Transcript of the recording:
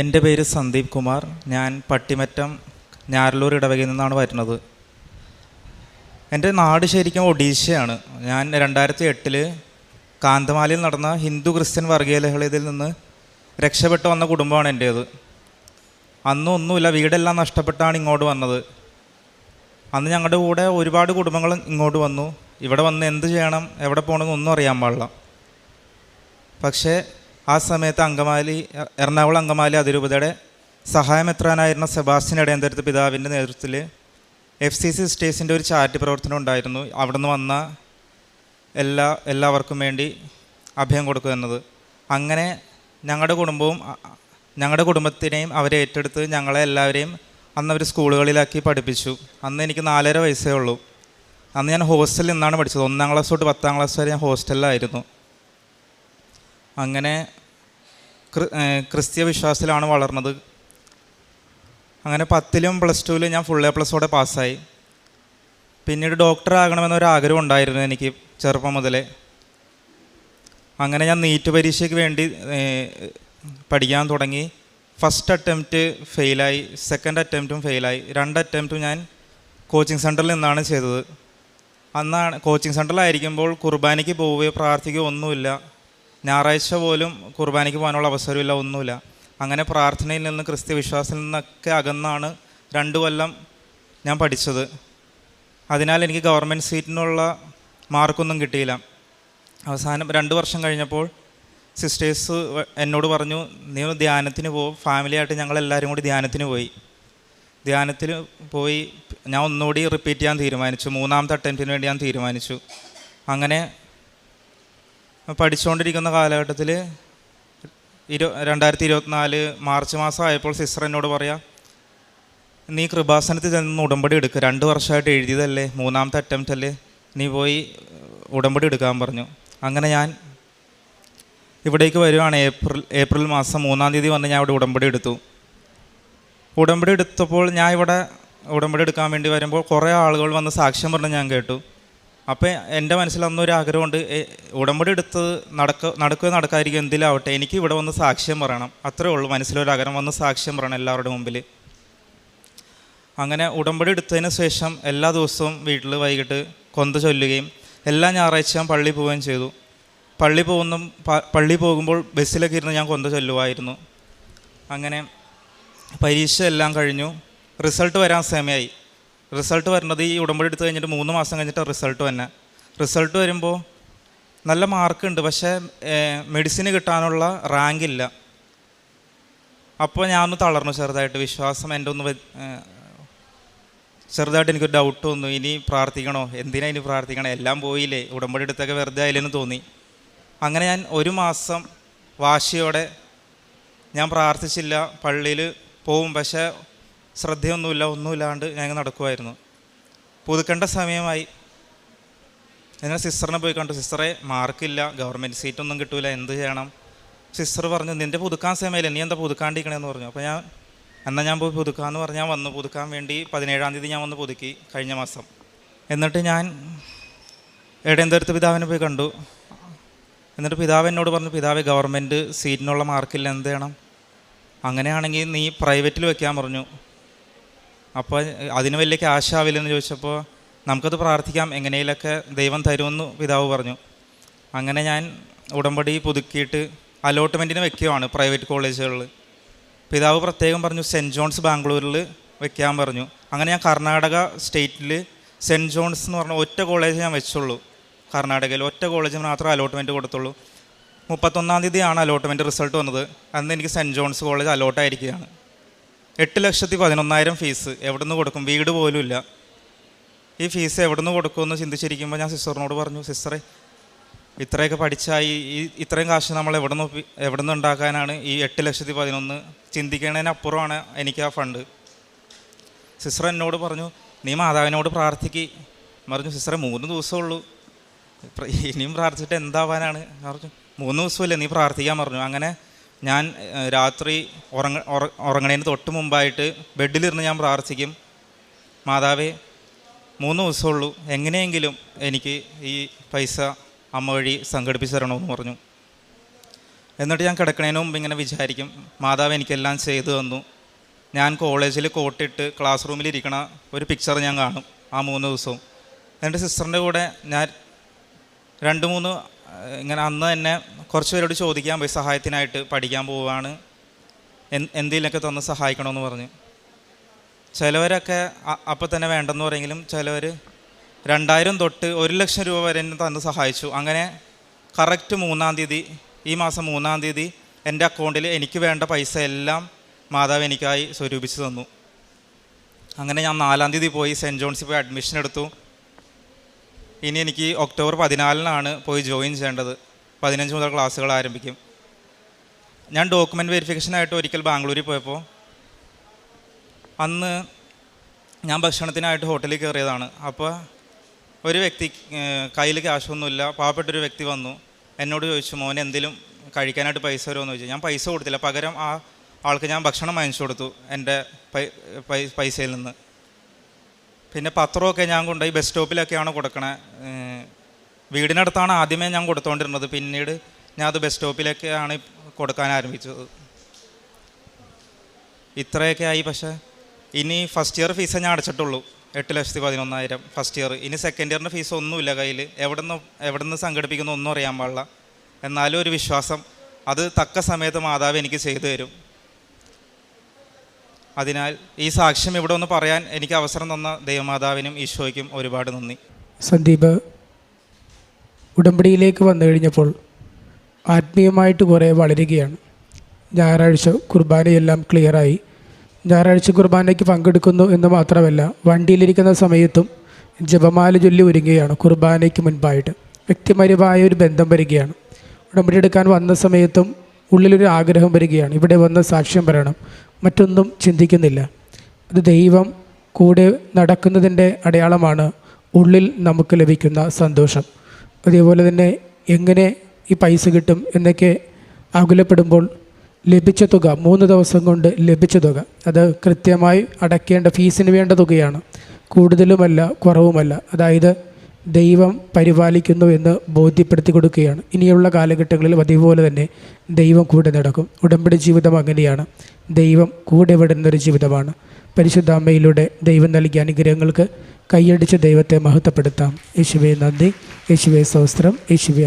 എൻ്റെ പേര് സന്ദീപ് കുമാർ. ഞാൻ പട്ടിമറ്റം ഞാരലൂർ ഇടവകയിൽ നിന്നാണ് വരുന്നത്. എൻ്റെ നാട് ശരിക്കും ഒഡീഷയാണ്. ഞാൻ 2008 കാന്തമാലിയിൽ നടന്ന ഹിന്ദു ക്രിസ്ത്യൻ വർഗീയ ലഹളയിൽ നിന്ന് രക്ഷപ്പെട്ടു വന്ന കുടുംബമാണ് എൻ്റേത്. അന്നൊന്നുമില്ല, വീടെല്ലാം നഷ്ടപ്പെട്ടാണ് ഇങ്ങോട്ട് വന്നത്. അന്ന് ഞങ്ങളുടെ കൂടെ ഒരുപാട് കുടുംബങ്ങൾ ഇങ്ങോട്ട് വന്നു. ഇവിടെ വന്ന് എന്ത് ചെയ്യണം, എവിടെ പോകണമെന്നൊന്നും അറിയാൻ പാടില്ല. പക്ഷേ ആ സമയത്ത് എറണാകുളം അങ്കമാലി അതിരൂപതയുടെ സഹായമെത്രാനായിരുന്ന സെബാസ്റ്റ്യൻ ഇടയന്തരത്ത് പിതാവിൻ്റെ നേതൃത്വത്തിൽ FCC സ്റ്റേറ്റ്സിൻ്റെ ഒരു ചാരിറ്റി പ്രവർത്തനം ഉണ്ടായിരുന്നു. അവിടെ നിന്ന് വന്ന എല്ലാവർക്കും വേണ്ടി അഭയം കൊടുക്കുക എന്നത്. അങ്ങനെ ഞങ്ങളുടെ കുടുംബത്തിനെയും അവരെ ഏറ്റെടുത്ത് ഞങ്ങളെ എല്ലാവരെയും അന്ന് അവർ സ്കൂളുകളിലാക്കി പഠിപ്പിച്ചു. അന്ന് എനിക്ക് 4.5 വയസ്സേ ഉള്ളൂ. അന്ന് ഞാൻ ഹോസ്റ്റലിൽ നിന്നാണ് പഠിച്ചത്. 1ാം ക്ലാസ് തൊട്ട് 10ാം ക്ലാസ് വരെ ഞാൻ ഹോസ്റ്റലിലായിരുന്നു. അങ്ങനെ ക്രിസ്തീയ വിശ്വാസത്തിലാണ് വളർന്നത്. അങ്ങനെ 10ലും +2ലും ഞാൻ ഫുൾ A+ പാസ്സായി. പിന്നീട് ഡോക്ടർ ആകണമെന്നൊരാഗ്രഹം ഉണ്ടായിരുന്നു എനിക്ക് ചെറുപ്പം മുതലേ. അങ്ങനെ ഞാൻ നീറ്റ് പരീക്ഷയ്ക്ക് വേണ്ടി പഠിക്കാൻ തുടങ്ങി. ഫസ്റ്റ് അറ്റംപ്റ്റ് ഫെയിലായി, സെക്കൻഡ് അറ്റംപ്റ്റും ഫെയിലായി. 2 അറ്റംപ്റ്റും ഞാൻ കോച്ചിങ് സെൻറ്ററിൽ നിന്നാണ് ചെയ്തത്. അന്നാണ് കോച്ചിങ് സെൻറ്ററിലായിരിക്കുമ്പോൾ കുർബാനയ്ക്ക് പോവുകയോ പ്രാർത്ഥിക്കുകയോ ഒന്നുമില്ല. ഞായറാഴ്ച പോലും കുർബാനയ്ക്ക് പോകാനുള്ള അവസരമില്ല, ഒന്നുമില്ല. അങ്ങനെ പ്രാർത്ഥനയിൽ നിന്ന് ക്രിസ്ത്യ വിശ്വാസത്തിൽ നിന്നൊക്കെ അകന്നാണ് 2 കൊല്ലം ഞാൻ പഠിച്ചത്. അതിനാൽ എനിക്ക് ഗവൺമെൻറ് സീറ്റിനുള്ള മാർക്കൊന്നും കിട്ടിയില്ല. അവസാനം 2 വർഷം കഴിഞ്ഞപ്പോൾ സിസ്റ്റേഴ്സ് എന്നോട് പറഞ്ഞു, നീ ധ്യാനത്തിന് പോകും. ഫാമിലിയായിട്ട് ഞങ്ങളെല്ലാവരും കൂടി ധ്യാനത്തിന് പോയി. ഞാൻ ഒന്നുകൂടി റിപ്പീറ്റ് ചെയ്യാൻ തീരുമാനിച്ചു. 3ാമത്തെ അറ്റംപ്റ്റിന് വേണ്ടി ഞാൻ തീരുമാനിച്ചു. അങ്ങനെ പഠിച്ചുകൊണ്ടിരിക്കുന്ന കാലഘട്ടത്തിൽ 2024 മാർച്ച് മാസം ആയപ്പോൾ സിസ്റ്റർ എന്നോട് പറയാം, നീ കൃപാസനത്തിൽ ചെന്ന് ഉടമ്പടി എടുക്കുക. 2 വർഷമായിട്ട് എഴുതിയതല്ലേ, 3ാമത്തെ അറ്റംപ്റ്റ് അല്ലേ, നീ പോയി ഉടമ്പടി എടുക്കാൻ പറഞ്ഞു. അങ്ങനെ ഞാൻ ഇവിടേക്ക് വരുവാണ്. ഏപ്രിൽ മാസം 3-ാം തീയതി വന്ന് ഞാൻ ഇവിടെ ഉടമ്പടി എടുത്തു. ഉടമ്പടി എടുത്തപ്പോൾ ഞാൻ ഇവിടെ ഉടമ്പടി എടുക്കാൻ വേണ്ടി വരുമ്പോൾ കുറേ ആളുകൾ വന്ന് സാക്ഷ്യം പറഞ്ഞ് ഞാൻ കേട്ടു. അപ്പോൾ എൻ്റെ മനസ്സിൽ അന്നൊരു ആഗ്രഹമുണ്ട്, ഉടമ്പടി എടുത്തത് നടക്കുക നടക്കാതിരിക്കും എന്തിലാവട്ടെ, എനിക്ക് ഇവിടെ വന്ന് സാക്ഷ്യം പറയണം. അത്രേ ഉള്ളൂ മനസ്സിലൊരാഗ്രഹം, വന്ന് സാക്ഷ്യം പറയണം എല്ലാവരുടെ മുമ്പിൽ. അങ്ങനെ ഉടമ്പടി എടുത്തതിന് ശേഷം എല്ലാ ദിവസവും വീട്ടിൽ വൈകിട്ട് കൊന്ത ചൊല്ലുകയും എല്ലാ ഞായറാഴ്ചയും പള്ളിയിൽ പോവുകയും ചെയ്തു. പള്ളി പോകുമ്പോൾ ബസ്സിലൊക്കെ ഇരുന്ന് ഞാൻ കൊന്ത ചൊല്ലുമായിരുന്നു. അങ്ങനെ പരീക്ഷ എല്ലാം കഴിഞ്ഞു. റിസൾട്ട് വരാൻ സമയമായി. റിസൾട്ട് വരുന്നത് ഈ ഉടമ്പടി എടുത്ത് കഴിഞ്ഞിട്ട് 3 മാസം കഴിഞ്ഞിട്ട് റിസൾട്ട് വരുമ്പോൾ നല്ല മാർക്കുണ്ട്, പക്ഷേ മെഡിസിന് കിട്ടാനുള്ള റാങ്ക് ഇല്ല. അപ്പോൾ ഞാനൊന്ന് തളർന്നു ചെറുതായിട്ട്. വിശ്വാസം എൻ്റെ ചെറുതായിട്ട് എനിക്കൊരു ഡൗട്ട് വന്നു, ഇനി പ്രാർത്ഥിക്കണോ, എന്തിനാ ഇനി പ്രാർത്ഥിക്കണം, എല്ലാം പോയില്ലേ, ഉടമ്പടി എടുത്തൊക്കെ വെറുതെ ആയില്ലെന്ന് തോന്നി. അങ്ങനെ ഞാൻ 1 മാസം വാശിയോടെ ഞാൻ പ്രാർത്ഥിച്ചില്ല. പള്ളിയിൽ പോവും, പക്ഷേ ഒന്നുമില്ലാണ്ട് ഞാൻ നടക്കുമായിരുന്നു. പുതുക്കേണ്ട സമയമായി. എന്നാൽ സിസ്റ്ററിനെ പോയി കണ്ടു. സിസ്റ്ററെ, മാർക്കില്ല, ഗവൺമെൻറ് സീറ്റൊന്നും കിട്ടൂല, എന്ത് ചെയ്യണം? സിസ്റ്റർ പറഞ്ഞു, നിൻ്റെ പുതുക്കാൻ സമയമില്ല, നീ എന്താ പുതുക്കാണ്ടിരിക്കണമെന്ന് പറഞ്ഞു. അപ്പോൾ എന്നാൽ ഞാൻ പോയി പുതുക്കാമെന്ന് പറഞ്ഞ് ഞാൻ വന്നു. പുതുക്കാൻ വേണ്ടി 17-ാം തീയതി ഞാൻ വന്ന് പുതുക്കി, കഴിഞ്ഞ മാസം. എന്നിട്ട് ഞാൻ ഇടയന്തരത്ത് പിതാവിനെ പോയി കണ്ടു. എന്നിട്ട് പിതാവ് എന്നോട് പറഞ്ഞു, പിതാവ് ഗവൺമെൻറ് സീറ്റിനുള്ള മാർക്കില്ല, എന്ത് ചെയ്യണം? അങ്ങനെയാണെങ്കിൽ നീ പ്രൈവറ്റിൽ വെക്കാൻ പറഞ്ഞു. അപ്പോൾ അതിന് വലിയ ക്യാഷ് ആവില്ലെന്ന് ചോദിച്ചപ്പോൾ നമുക്കത് പ്രാർത്ഥിക്കാം, എങ്ങനെയൊക്കെ ദൈവം തരുമെന്ന് പിതാവ് പറഞ്ഞു. അങ്ങനെ ഞാൻ ഉടമ്പടി പുതുക്കിയിട്ട് അലോട്ട്മെൻറ്റിന് വെക്കുകയാണ് പ്രൈവറ്റ് കോളേജുകളിൽ. പിതാവ് പ്രത്യേകം പറഞ്ഞു സെൻറ്റ് ജോൺസ് ബാംഗ്ലൂരിൽ വെക്കാൻ പറഞ്ഞു. അങ്ങനെ ഞാൻ കർണാടക സ്റ്റേറ്റിൽ സെൻറ്റ് ജോൺസ് എന്ന് പറഞ്ഞ ഒറ്റ കോളേജ് ഞാൻ വെച്ചുള്ളൂ. കർണാടകയിൽ ഒറ്റ കോളേജിന് മാത്രം അലോട്ട്മെൻറ്റ് കൊടുത്തുള്ളൂ. 31-ാം തീയതിയാണ് അലോട്ട്മെൻറ്റ് റിസൾട്ട് വന്നത്. അന്ന് എനിക്ക് സെൻറ്റ് ജോൺസ് കോളേജ് അലോട്ടായിരിക്കുകയാണ്. 8,11,000 ഫീസ് എവിടെ നിന്ന് കൊടുക്കും? വീട് പോലും ഇല്ല. ഈ ഫീസ് എവിടെ നിന്ന് കൊടുക്കുമെന്ന് ചിന്തിച്ചിരിക്കുമ്പോൾ ഞാൻ സിസ്റ്ററിനോട് പറഞ്ഞു, സിസ്റ്ററെ, ഇത്രയൊക്കെ പഠിച്ചാൽ ഇത്രയും കാശ് നമ്മൾ എവിടെ നിന്ന് ഉണ്ടാക്കാനാണ്? ഈ 8,11,000 ചിന്തിക്കുന്നതിനപ്പുറമാണ് എനിക്ക് ആ ഫണ്ട്. സിസ്റ്റർ എന്നോട് പറഞ്ഞു, നീ മാതാവിനോട് പ്രാർത്ഥിക്ക് പറഞ്ഞു. സിസ്റ്ററെ, 3 ദിവസമുള്ളൂ, ഇനിയും പ്രാർത്ഥിച്ചിട്ട് എന്താവാനാണ് പറഞ്ഞു. 3 ദിവസമില്ലേ, നീ പ്രാർത്ഥിക്കാൻ പറഞ്ഞു. അങ്ങനെ ഞാൻ രാത്രി ഉറങ്ങണതിന് തൊട്ട് മുമ്പായിട്ട് ബെഡിലിരുന്ന് ഞാൻ പ്രാർത്ഥിക്കും, മാതാവേ, 3 ദിവസമുള്ളൂ, എങ്ങനെയെങ്കിലും എനിക്ക് ഈ പൈസ അമ്മ വഴി സംഘടിപ്പിച്ച് തരണമെന്ന് പറഞ്ഞു. എന്നിട്ട് ഞാൻ കിടക്കണതിന് മുമ്പ് ഇങ്ങനെ വിചാരിക്കും, മാതാവ് എനിക്കെല്ലാം ചെയ്തു തന്നു. ഞാൻ കോളേജിൽ കോട്ടിട്ട് ക്ലാസ് റൂമിൽ ഇരിക്കണ ഒരു പിക്ചർ ഞാൻ കാണും ആ 3 ദിവസവും. എന്നിട്ട് സിസ്റ്ററിൻ്റെ കൂടെ ഞാൻ 2-3 ഇങ്ങനെ അന്ന് തന്നെ കുറച്ച് പേരോട് ചോദിക്കാൻ പോയി, സഹായത്തിനായിട്ട് പഠിക്കാൻ പോവുകയാണ്, എന്തെങ്കിലുമൊക്കെ തന്ന് സഹായിക്കണമെന്ന് പറഞ്ഞു. ചിലവരൊക്കെ അപ്പം തന്നെ വേണ്ടെന്ന് പറയെങ്കിലും ചിലവർ 2000 തൊട്ട് 1,00,000 രൂപ വരെ എന്നെ തന്ന് സഹായിച്ചു. അങ്ങനെ കറക്റ്റ് 3-ാം തീയതി, ഈ മാസം 3-ാം തീയതി എൻ്റെ അക്കൗണ്ടിൽ എനിക്ക് വേണ്ട പൈസ എല്ലാം മാതാവ് എനിക്കായി സ്വരൂപിച്ച് തന്നു. അങ്ങനെ ഞാൻ 4-ാം തീയതി പോയി സെൻറ്റ് ജോൺസിൽ പോയി അഡ്മിഷൻ എടുത്തു. ഇനി എനിക്ക് ഒക്ടോബർ 14-നാണ് പോയി ജോയിൻ ചെയ്യേണ്ടത്. 15 മുതൽ ക്ലാസ്സുകൾ ആരംഭിക്കും. ഞാൻ ഡോക്യുമെൻ്റ് വെരിഫിക്കേഷനായിട്ട് ഒരിക്കൽ ബാംഗ്ലൂരിൽ പോയപ്പോൾ അന്ന് ഞാൻ ഭക്ഷണത്തിനായിട്ട് ഹോട്ടലിൽ കയറിയതാണ്. അപ്പോൾ ഒരു വ്യക്തി കയ്യിൽ ക്യാഷൊന്നുമില്ല, പാവപ്പെട്ടൊരു വ്യക്തി വന്നു എന്നോട് ചോദിച്ചു, മോനെ എന്തെങ്കിലും കഴിക്കാനായിട്ട് പൈസ വരുമോ എന്ന് ചോദിച്ചു. ഞാൻ പൈസ കൊടുത്തില്ല, പകരം ആ ആൾക്ക് ഞാൻ ഭക്ഷണം വാങ്ങിച്ചു കൊടുത്തു എൻ്റെ പൈസയിൽ നിന്ന്. പിന്നെ പത്രമൊക്കെ ഞാൻ കൊണ്ടുപോയി ബസ് സ്റ്റോപ്പിലൊക്കെയാണ് കൊടുക്കണേ. വീടിനടുത്താണ് ആദ്യമേ ഞാൻ കൊടുത്തുകൊണ്ടിരുന്നത്, പിന്നീട് ഞാൻ അത് ബസ് സ്റ്റോപ്പിലൊക്കെയാണ് കൊടുക്കാൻ ആരംഭിച്ചത്. ഇത്രയൊക്കെ ആയി. പക്ഷേ ഇനി ഫസ്റ്റ് ഇയർ ഫീസേ ഞാൻ അടച്ചിട്ടുള്ളൂ, 8,11,000 ഫസ്റ്റ് ഇയർ. ഇനി സെക്കൻഡ് ഇയറിൻ്റെ ഫീസ് ഒന്നുമില്ല കയ്യിൽ. എവിടെ നിന്ന് സംഘടിപ്പിക്കുന്ന ഒന്നും അറിയാൻ പാടില്ല. എന്നാലും ഒരു വിശ്വാസം, അത് തക്ക സമയത്ത് മാതാവ് എനിക്ക് ചെയ്തു തരും. അതിനാൽ ഈ സാക്ഷ്യം ഇവിടെ ഒന്ന് പറയാൻ എനിക്ക് അവസരം തന്ന ദൈവമാതാവിനും ഈശോയ്ക്കും ഒരുപാട് നന്ദി. സന്ദീപ് ഉടമ്പടിയിലേക്ക് വന്നു കഴിഞ്ഞപ്പോൾ ആത്മീയമായിട്ട് കുറേ വളരുകയാണ്. ഞായറാഴ്ച കുർബാനയെല്ലാം ക്ലിയറായി. ഞായറാഴ്ച കുർബാനയ്ക്ക് പങ്കെടുക്കുന്നു എന്ന് മാത്രമല്ല, വണ്ടിയിലിരിക്കുന്ന സമയത്തും ജപമാല ചൊല്ലി ഒരുങ്ങുകയാണ്. കുർബാനയ്ക്ക് മുൻപായിട്ട് വ്യക്തിപരമായ ഒരു ബന്ധം വരികയാണ്. ഉടമ്പടി എടുക്കാൻ വന്ന സമയത്തും ഉള്ളിലൊരു ആഗ്രഹം വരികയാണ്, ഇവിടെ വന്ന് സാക്ഷ്യം പറയണം, മറ്റൊന്നും ചിന്തിക്കുന്നില്ല. അത് ദൈവം കൂടെ നടക്കുന്നതിൻ്റെ അടയാളമാണ് ഉള്ളിൽ നമുക്ക് ലഭിക്കുന്ന സന്തോഷം. അതേപോലെ തന്നെ എങ്ങനെ ഈ പൈസ കിട്ടും എന്നൊക്കെ ആകുലപ്പെടുമ്പോൾ ലഭിച്ച തുക, 3 ദിവസം കൊണ്ട് ലഭിച്ച തുക, അത് കൃത്യമായി അടയ്ക്കേണ്ട ഫീസിന് വേണ്ട തുകയാണ്. കൂടുതലുമല്ല കുറവുമല്ല. അതായത് ദൈവം പരിപാലിക്കുന്നു എന്ന് ബോധ്യപ്പെടുത്തി കൊടുക്കുകയാണ്. ഇനിയുള്ള കാലഘട്ടങ്ങളിൽ അതുപോലെ തന്നെ ദൈവം കൂടെ നടക്കും. ഉടമ്പടി ജീവിതം അങ്ങനെയാണ്, ദൈവം കൂടെ വിടുന്നൊരു ജീവിതമാണ്. പരിശുദ്ധ അമ്മയിലൂടെ ദൈവം നൽകിയ അനുഗ്രഹങ്ങൾക്ക് കൈയടിച്ച് ദൈവത്തെ മഹത്വപ്പെടുത്താം. യേശുവേ നന്ദി, യേശുവേ സ്തോത്രം, യേശുവേ